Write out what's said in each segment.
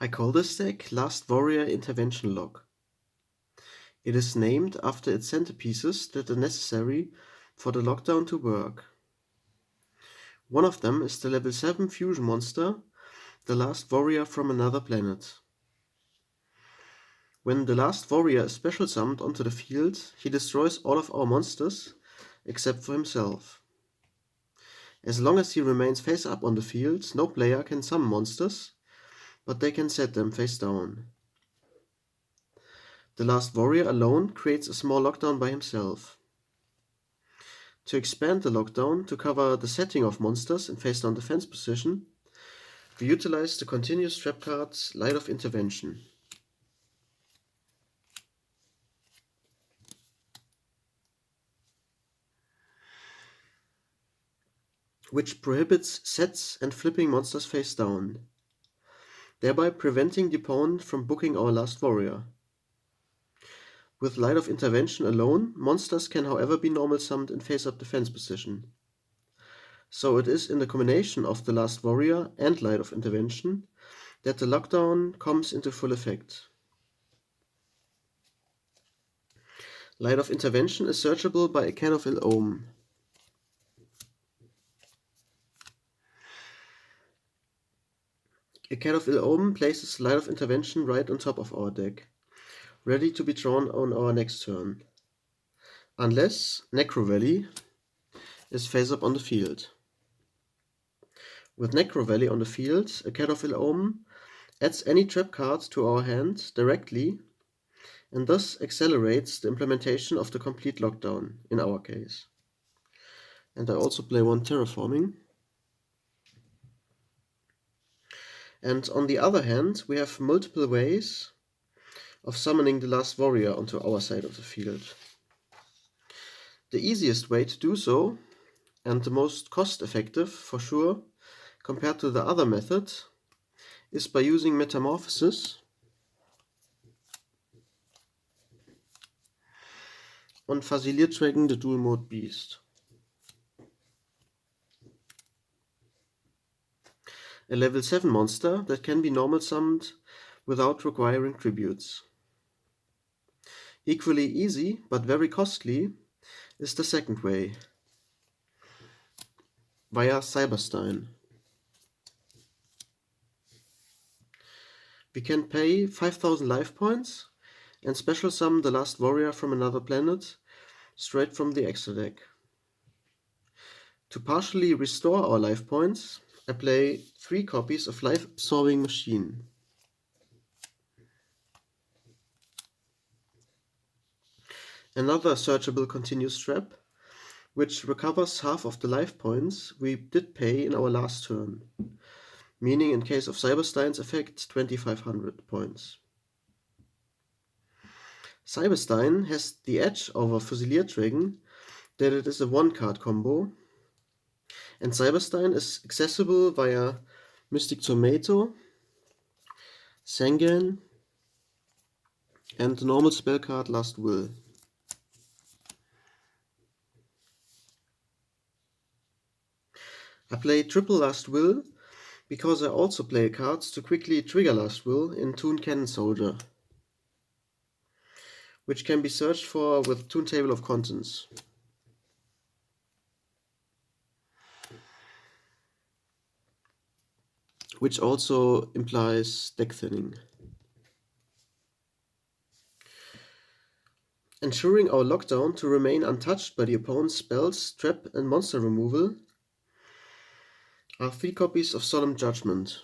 I call this deck Last Warrior Intervention Log. It is named after its centerpieces that are necessary for the lockdown to work. One of them is the level 7 fusion monster, the Last Warrior from Another Planet. When the Last Warrior is special summoned onto the field, he destroys all of our monsters, except for himself. As long as he remains face up on the field, no player can summon monsters, but they can set them face down. The Last Warrior alone creates a small lockdown by himself. To expand the lockdown to cover the setting of monsters in face down defense position, we utilize the continuous trap card Light of Intervention. Which prohibits sets and flipping monsters face down, thereby preventing the opponent from booking our Last Warrior. With Light of Intervention alone, monsters can however be normal summoned in face-up defense position. So it is in the combination of the Last Warrior and Light of Intervention that the lockdown comes into full effect. Light of Intervention is searchable by a Can of Ill Omen. A Can of Ill Omen places Light of Intervention right on top of our deck, ready to be drawn on our next turn, unless Necrovalley is face up on the field. With Necrovalley on the field, a Can of Ill Omen adds any trap card to our hand directly and thus accelerates the implementation of the complete lockdown, in our case. And I also play one Terraforming. And on the other hand, we have multiple ways of summoning the Last Warrior onto our side of the field. The easiest way to do so, and the most cost-effective for sure, compared to the other method, is by using Metamorphosis on Fusilier Dragon, the dual mode beast. A level 7 monster that can be normal summoned without requiring tributes. Equally easy, but very costly, is the second way, via Stein. We can pay 5000 life points and special summon the Last Warrior from Another Planet straight from the extra deck. To partially restore our life points, I play 3 copies of Life Absorbing Machine. Another searchable continuous trap, which recovers half of the life points we did pay in our last turn, meaning in case of Cyberstein's effect 2500 points. Cyberstein has the edge over Fusilier Dragon that it is a 1-card combo, and Cyberstein is accessible via Mystic Tomato, Sangan, and the normal spell card Last Will. I play triple Last Will because I also play cards to quickly trigger Last Will in Toon Cannon Soldier, which can be searched for with Toon Table of Contents. Which also implies deck thinning. Ensuring our lockdown to remain untouched by the opponent's spells, trap and monster removal are 3 copies of Solemn Judgement.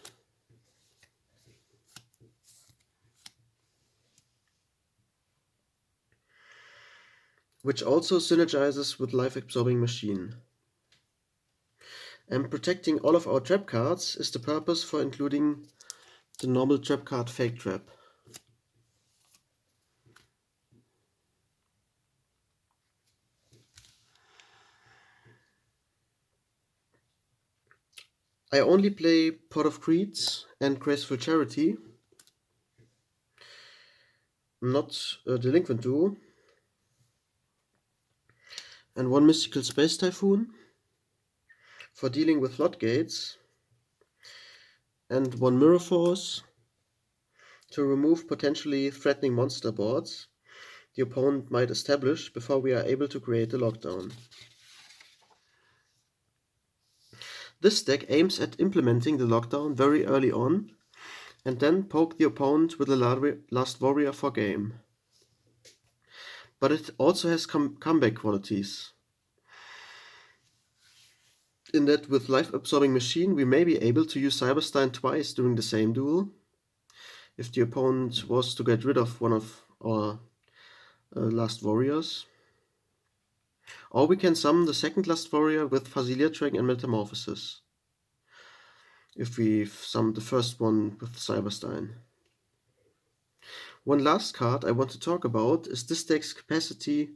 Which also synergizes with Life Absorbing Machine. And protecting all of our trap cards is the purpose for including the normal trap card Fake Trap. I only play Pot of Creeds and Graceful Charity, not Delinquent Duo, and 1 Mystical Space Typhoon for dealing with floodgates, and 1 Mirror Force to remove potentially threatening monster boards the opponent might establish before we are able to create a lockdown. This deck aims at implementing the lockdown very early on, and then poke the opponent with a Last Warrior for game. But it also has comeback qualities, in that with Life-Absorbing Machine we may be able to use Stein twice during the same duel, if the opponent was to get rid of one of our Last Warriors. Or we can summon the second Last Warrior with Fusilier Dragon and Metamorphosis, if we've summoned the first one with Cyberstein. One last card I want to talk about is this deck's capacity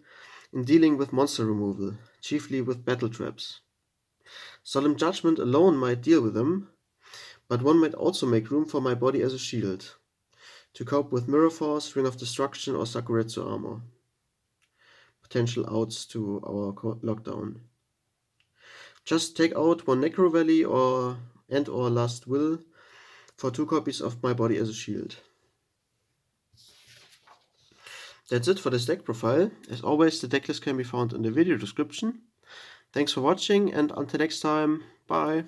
in dealing with monster removal, chiefly with battle traps. Solemn Judgement alone might deal with them, but one might also make room for my body as a shield, to cope with Mirror Force, Ring of Destruction or Sakuretsu Armor. Potential outs to our lockdown. Just take out one Necrovalley or Last Will for 2 copies of my body as a shield. That's it for this deck profile. As always, the decklist can be found in the video description. Thanks for watching, and until next time, bye!